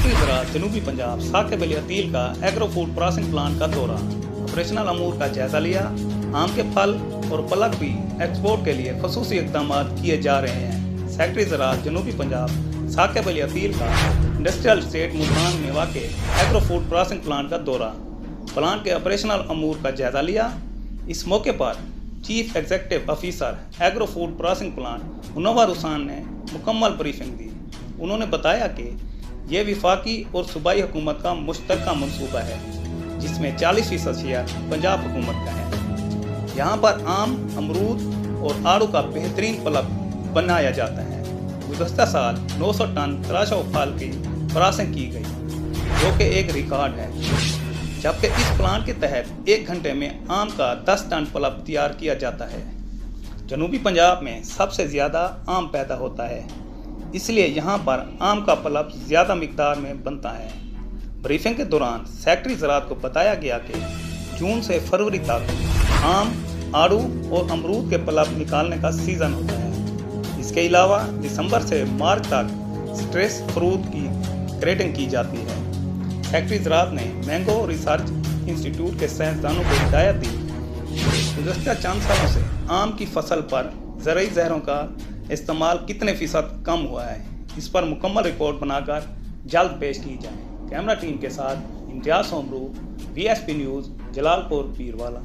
Secretary ज़राअत जनूबी पंजाब साकिब अली अतील का agro food processing plant का दौरा, ऑपरेशनल अमूर का जायजा लिया। आम के फल और पलक भी एक्सपोर्ट के लिए खसूसी इक़दाम किए जा रहे हैं। सेक्रेटरी ज़राअत जनूबी पंजाब साकिब अली अतील का इंडस्ट्रियल स्टेट मुल्तान में वाक़े एग्रो फूड प्रोसेसिंग प्लांट का दौरा, प्लांट के ऑपरेशनल अमूर का जायजा लिया। इस मौके पर chief executive officer agro food processing plant Munawwar Hussain ने मुकम्मल ब्रीफिंग दी। उन्होंने बताया कि यह विफाकी और सूबाई हुकूमत का मुश्तरका मनसूबा है, जिसमें 40% शेयर पंजाब हुकूमत का है। यहाँ पर आम, अमरूद और आड़ू का बेहतरीन पलब बनाया जाता है। गुज़श्ता साल 900 टन तराशा फल की प्रोसेसिंग की गई, जो कि एक रिकॉर्ड है, जबकि इस प्लांट के तहत 1 घंटे में आम का 10 टन पलब तैयार किया जाता है। जनूबी पंजाब में सबसे ज़्यादा आम पैदा होता है, इसलिए यहाँ पर आम का पलब ज़्यादा मिकदार में बनता है। ब्रीफिंग के दौरान सेक्रेटरी ज़राअत को बताया गया कि जून से फरवरी तक आम, आड़ू और अमरूद के पलब निकालने का सीज़न होता है। इसके अलावा दिसंबर से मार्च तक स्ट्रेस फ्रूट की ग्रेडिंग की जाती है। सेक्रेटरी ज़राअत ने मैंगो रिसर्च इंस्टीट्यूट के साइंसदानों को हिदायत दी। गुज़श्ता चंद सालों से आम की फसल पर ज़रूरी जहरों का इस्तेमाल कितने फीसद कम हुआ है, इस पर मुकम्मल रिपोर्ट बनाकर जल्द पेश की जाए। कैमरा टीम के साथ इम्तियाज़ सोमरू, VSP न्यूज़, जलालपुर पीरवाला।